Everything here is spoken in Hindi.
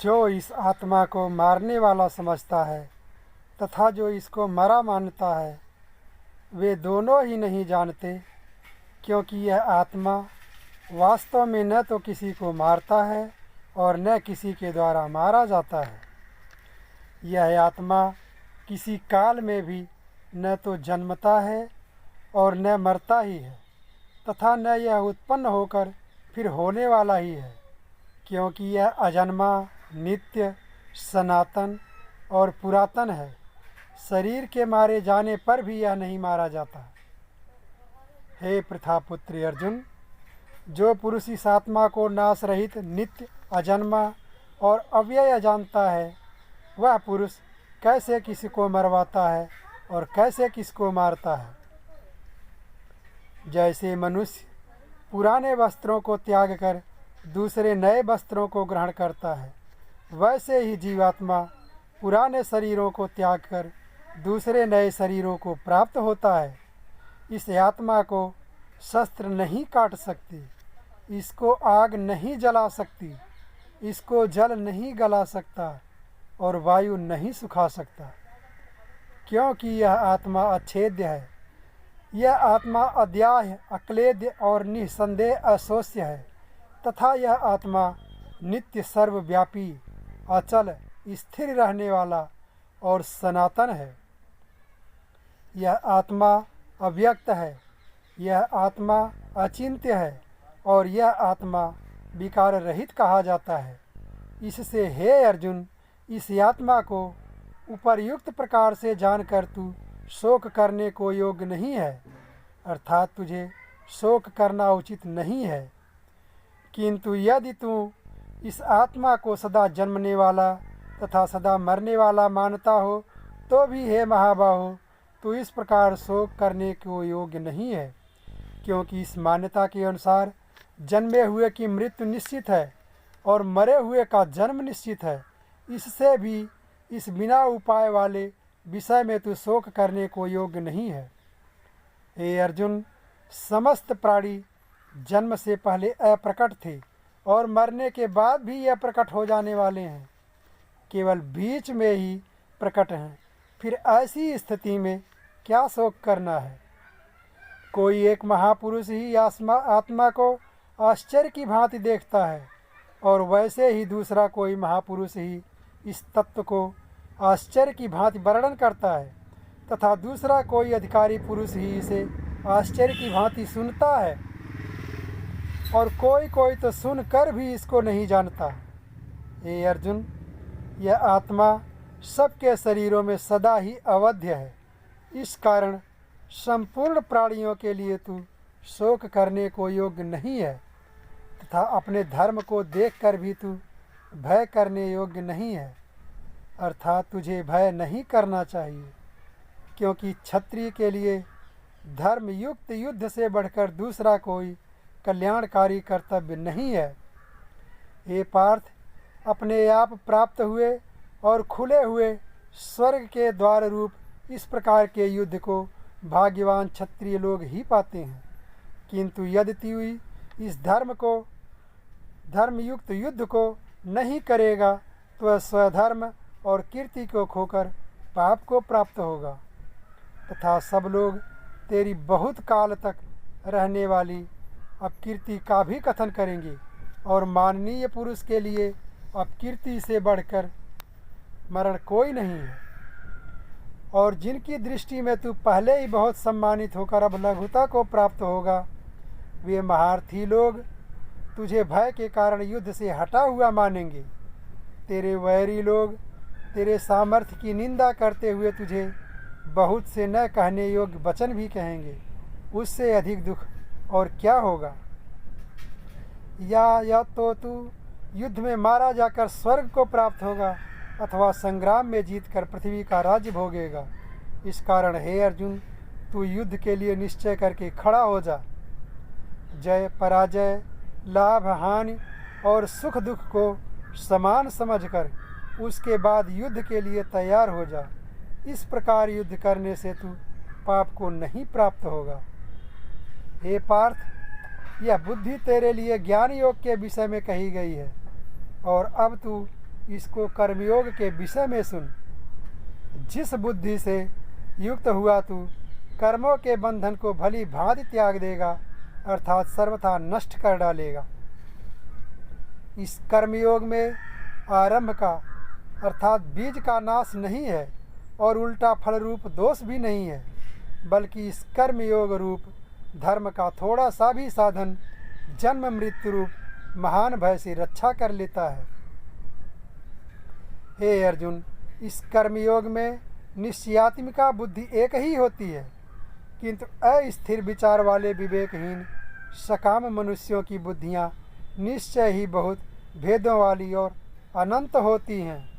जो इस आत्मा को मारने वाला समझता है तथा जो इसको मरा मानता है, वे दोनों ही नहीं जानते, क्योंकि यह आत्मा वास्तव में न तो किसी को मारता है और न किसी के द्वारा मारा जाता है। यह आत्मा किसी काल में भी न तो जन्मता है और न मरता ही है, तथा न यह उत्पन्न होकर फिर होने वाला ही है, क्योंकि यह अजन्मा, नित्य, सनातन और पुरातन है। शरीर के मारे जाने पर भी यह नहीं मारा जाता। हे प्रथापुत्री अर्जुन, जो पुरुष इस आत्मा को नाश रहित, नित्य, अजन्मा और अव्यय जानता है, वह पुरुष कैसे किसी को मरवाता है और कैसे किसको मारता है। जैसे मनुष्य पुराने वस्त्रों को त्याग कर दूसरे नए वस्त्रों को ग्रहण करता है, वैसे ही जीवात्मा पुराने शरीरों को त्याग कर दूसरे नए शरीरों को प्राप्त होता है। इस आत्मा को शस्त्र नहीं काट सकती, इसको आग नहीं जला सकती, इसको जल नहीं गला सकता और वायु नहीं सुखा सकता, क्योंकि यह आत्मा अछेद्य है। यह आत्मा अद्याह्य, अक्लेद्य और निसंदेह अशोष्य है, तथा यह आत्मा नित्य, सर्वव्यापी, अचल, स्थिर रहने वाला और सनातन है। यह आत्मा अव्यक्त है, यह आत्मा अचिंत्य है और यह आत्मा विकार रहित कहा जाता है। इससे हे अर्जुन, इस आत्मा को उपर्युक्त प्रकार से जानकर तू शोक करने को योग्य नहीं है, अर्थात तुझे शोक करना उचित नहीं है। किंतु यदि तू इस आत्मा को सदा जन्मने वाला तथा सदा मरने वाला मानता हो, तो भी हे महाबाहो, तू इस प्रकार शोक करने को योग्य नहीं है, क्योंकि इस मान्यता के अनुसार जन्मे हुए की मृत्यु निश्चित है और मरे हुए का जन्म निश्चित है। इससे भी इस बिना उपाय वाले विषय में तू शोक करने को योग्य नहीं है। हे अर्जुन, समस्त प्राणी जन्म से पहले अप्रकट थे और मरने के बाद भी यह प्रकट हो जाने वाले हैं, केवल बीच में ही प्रकट हैं। फिर ऐसी स्थिति में क्या शोक करना है। कोई एक महापुरुष ही आत्मा को आश्चर्य की भांति देखता है और वैसे ही दूसरा कोई महापुरुष ही इस तत्व को आश्चर्य की भांति वर्णन करता है, तथा दूसरा कोई अधिकारी पुरुष ही इसे आश्चर्य की भांति सुनता है, और कोई कोई तो सुनकर भी इसको नहीं जानता। हे अर्जुन, यह आत्मा सबके शरीरों में सदा ही अवध्य है। इस कारण संपूर्ण प्राणियों के लिए तू शोक करने को योग्य नहीं है, तथा अपने धर्म को देखकर भी तू भय करने योग्य नहीं है, अर्थात तुझे भय नहीं करना चाहिए, क्योंकि क्षत्रिय के लिए धर्म युक्त युद्ध से बढ़कर दूसरा कोई कल्याणकारी कर्तव्य नहीं है। हे पार्थ, अपने आप प्राप्त हुए और खुले हुए स्वर्ग के द्वार रूप इस प्रकार के युद्ध को भाग्यवान क्षत्रिय लोग ही पाते हैं। किंतु यदि तू इस धर्मयुक्त युद्ध को नहीं करेगा, तो वह स्वधर्म और कीर्ति को खोकर पाप को प्राप्त होगा, तथा सब लोग तेरी बहुत काल तक रहने वाली अपकीर्ति का भी कथन करेंगे, और माननीय पुरुष के लिए अपकीर्ति से बढ़कर मरण कोई नहीं है। और जिनकी दृष्टि में तू पहले ही बहुत सम्मानित होकर अब लघुता को प्राप्त होगा, वे महारथी लोग तुझे भय के कारण युद्ध से हटा हुआ मानेंगे। तेरे वैरी लोग तेरे सामर्थ्य की निंदा करते हुए तुझे बहुत से न कहने योग्य वचन भी कहेंगे। उससे अधिक दुख और क्या होगा। या तो तू युद्ध में मारा जाकर स्वर्ग को प्राप्त होगा, अथवा संग्राम में जीतकर पृथ्वी का राज्य भोगेगा। इस कारण हे अर्जुन, तू युद्ध के लिए निश्चय करके खड़ा हो जा। जय पराजय, लाभ हानि और सुख दुख को समान समझकर उसके बाद युद्ध के लिए तैयार हो जा। इस प्रकार युद्ध करने से तू पाप को नहीं प्राप्त होगा। हे पार्थ, यह बुद्धि तेरे लिए ज्ञान योग के विषय में कही गई है, और अब तू इसको कर्मयोग के विषय में सुन। जिस बुद्धि से युक्त हुआ तू कर्मों के बंधन को भली भांति त्याग देगा अर्थात सर्वथा नष्ट कर डालेगा। इस कर्मयोग में आरंभ का अर्थात बीज का नाश नहीं है और उल्टा फल रूप दोष भी नहीं है, बल्कि इस कर्मयोग रूप धर्म का थोड़ा सा भी साधन जन्म मृत्यु रूप महान भय से रक्षा कर लेता है। हे अर्जुन, इस कर्मयोग में निश्चयात्मिका बुद्धि एक ही होती है, किंतु अस्थिर विचार वाले विवेकहीन सकाम मनुष्यों की बुद्धियाँ निश्चय ही बहुत भेदों वाली और अनंत होती हैं।